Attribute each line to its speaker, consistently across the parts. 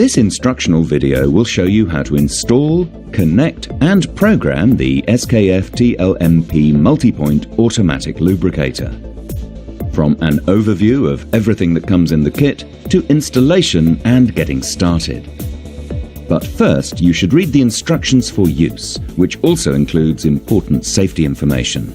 Speaker 1: This instructional video will show you how to install, connect and program the SKF Tlmp multi-point automatic lubricator. From an overview of everything that comes in the kit to installation and getting started. But first, you should read the instructions for use, which also includes important safety information.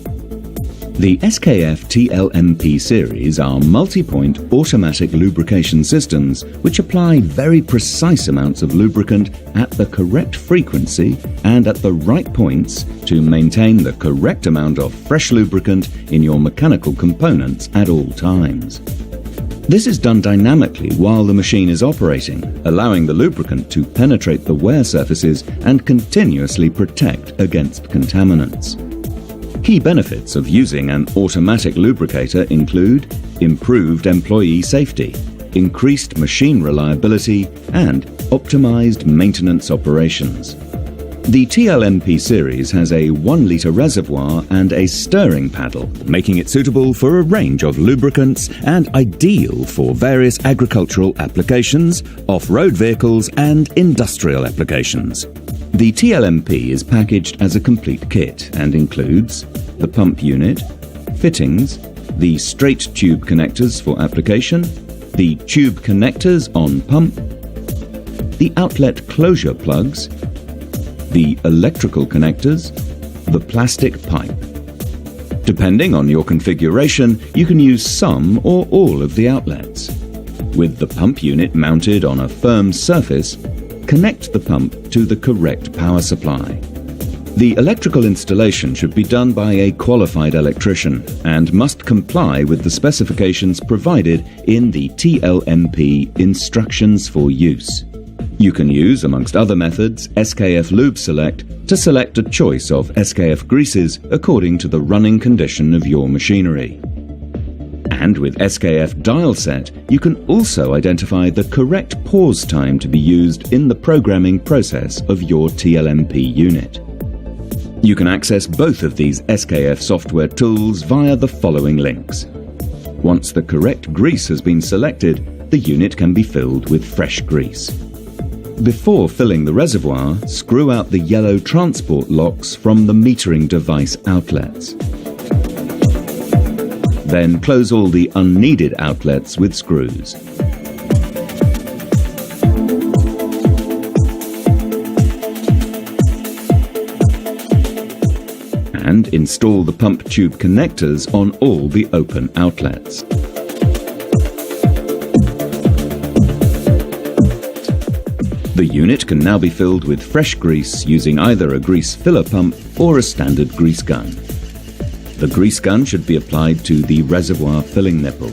Speaker 1: The SKF Tlmp series are multi-point automatic lubrication systems which apply very precise amounts of lubricant at the correct frequency and at the right points to maintain the correct amount of fresh lubricant in your mechanical components at all times. This is done dynamically while the machine is operating, allowing the lubricant to penetrate the wear surfaces and continuously protect against contaminants. Key benefits of using an automatic lubricator include improved employee safety, increased machine reliability, and optimized maintenance operations. The Tlmp series has a 1-litre reservoir and a stirring paddle, making it suitable for a range of lubricants and ideal for various agricultural applications, off-road vehicles, and industrial applications. The Tlmp is packaged as a complete kit and includes the pump unit, fittings, the straight tube connectors for application, the tube connectors on pump, the outlet closure plugs, the electrical connectors, the plastic pipe. Depending on your configuration, you can use some or all of the outlets. With the pump unit mounted on a firm surface, connect the pump to the correct power supply. The electrical installation should be done by a qualified electrician and must comply with the specifications provided in the Tlmp instructions for use. You can use, amongst other methods, SKF Lube Select to select a choice of SKF greases according to the running condition of your machinery. And with SKF Dial Set, you can also identify the correct pause time to be used in the programming process of your Tlmp unit. You can access both of these SKF software tools via the following links. Once the correct grease has been selected, the unit can be filled with fresh grease. Before filling the reservoir, screw out the yellow transport locks from the metering device outlets. Then close all the unneeded outlets with screws. And install the pump tube connectors on all the open outlets. The unit can now be filled with fresh grease using either a grease filler pump or a standard grease gun. The grease gun should be applied to the reservoir filling nipple.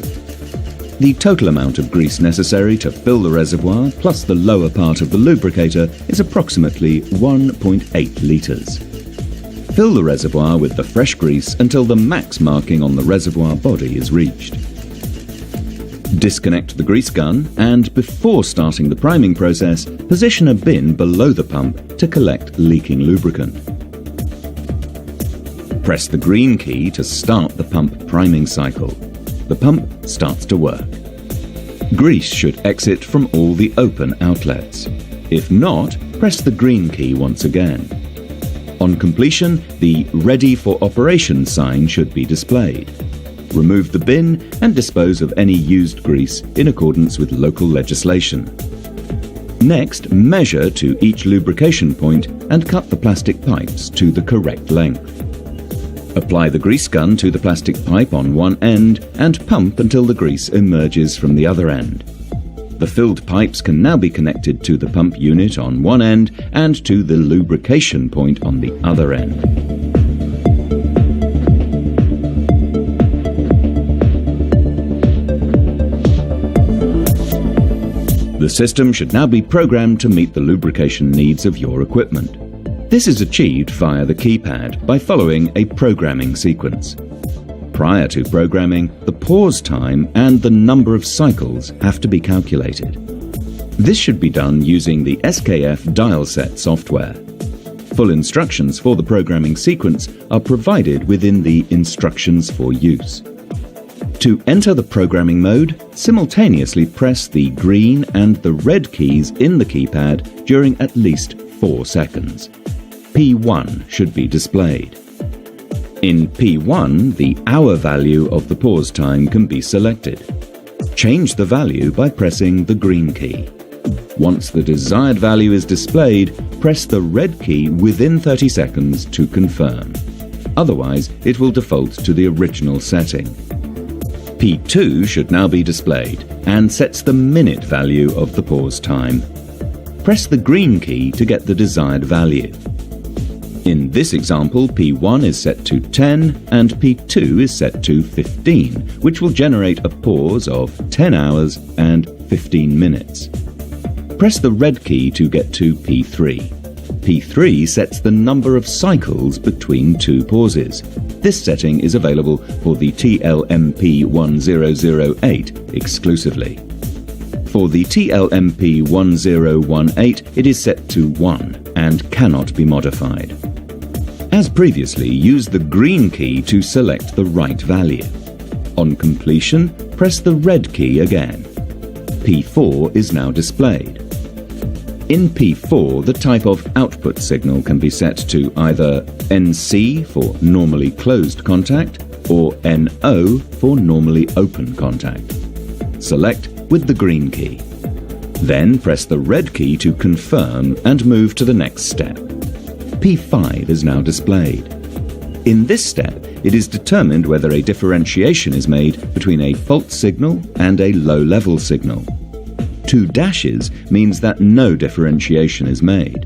Speaker 1: The total amount of grease necessary to fill the reservoir plus the lower part of the lubricator is approximately 1.8 litres. Fill the reservoir with the fresh grease until the max marking on the reservoir body is reached. Disconnect the grease gun and, before starting the priming process, position a bin below the pump to collect leaking lubricant. Press the green key to start the pump priming cycle. The pump starts to work. Grease should exit from all the open outlets. If not, press the green key once again. On completion, the Ready for Operation sign should be displayed. Remove the bin and dispose of any used grease in accordance with local legislation. Next, measure to each lubrication point and cut the plastic pipes to the correct length. Apply the grease gun to the plastic pipe on one end and pump until the grease emerges from the other end. The filled pipes can now be connected to the pump unit on one end and to the lubrication point on the other end. The system should now be programmed to meet the lubrication needs of your equipment. This is achieved via the keypad by following a programming sequence. Prior to programming, the pause time and the number of cycles have to be calculated. This should be done using the SKF Dial Set software. Full instructions for the programming sequence are provided within the instructions for use. To enter the programming mode, simultaneously press the green and the red keys in the keypad during at least 4 seconds. P1 should be displayed. In P1, the hour value of the pause time can be selected. Change the value by pressing the green key. Once the desired value is displayed, press the red key within 30 seconds to confirm. Otherwise, it will default to the original setting. P2 should now be displayed and sets the minute value of the pause time. Press the green key to get the desired value. In this example, P1 is set to 10 and P2 is set to 15, which will generate a pause of 10 hours and 15 minutes. Press the red key to get to P3. P3 sets the number of cycles between 2 pauses. This setting is available for the Tlmp 1008 exclusively. For the Tlmp 1018, it is set to 1 and cannot be modified. As previously, use the green key to select the right value. On completion, press the red key again. P4 is now displayed. In P4, the type of output signal can be set to either NC for normally closed contact or NO for normally open contact. Select with the green key. Then press the red key to confirm and move to the next step. P5 is now displayed. In this step, it is determined whether a differentiation is made between a fault signal and a low-level signal. 2 dashes means that no differentiation is made.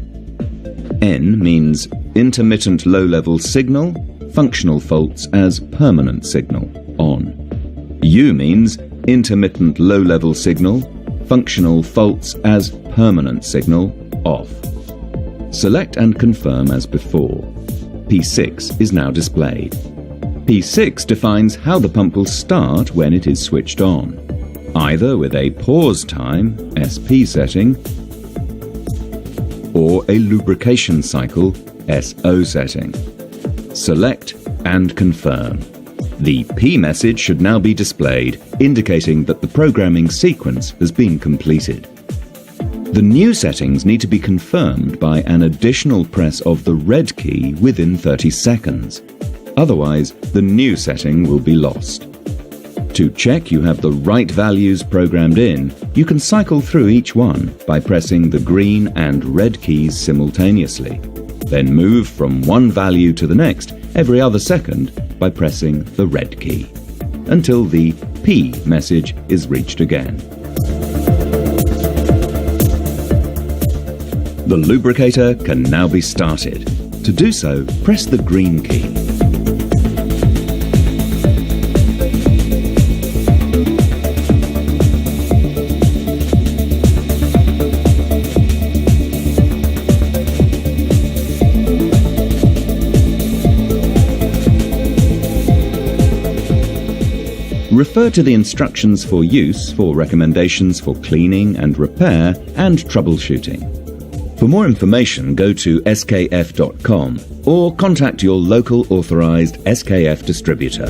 Speaker 1: N means intermittent low-level signal, functional faults as permanent signal, on. U means intermittent low-level signal, functional faults as permanent signal, off. Select and confirm as before. P6 is now displayed. P6 defines how the pump will start when it is switched on, either with a pause time, SP setting, or a lubrication cycle, SO setting. Select and confirm. The P message should now be displayed, indicating that the programming sequence has been completed. The new settings need to be confirmed by an additional press of the red key within 30 seconds. Otherwise, the new setting will be lost. To check you have the right values programmed in, you can cycle through each one by pressing the green and red keys simultaneously. Then move from one value to the next every other second by pressing the red key, until the P message is reached again. The lubricator can now be started. To do so, press the green key. Refer to the instructions for use for recommendations for cleaning and repair and troubleshooting. For more information, go to skf.com or contact your local authorized SKF distributor.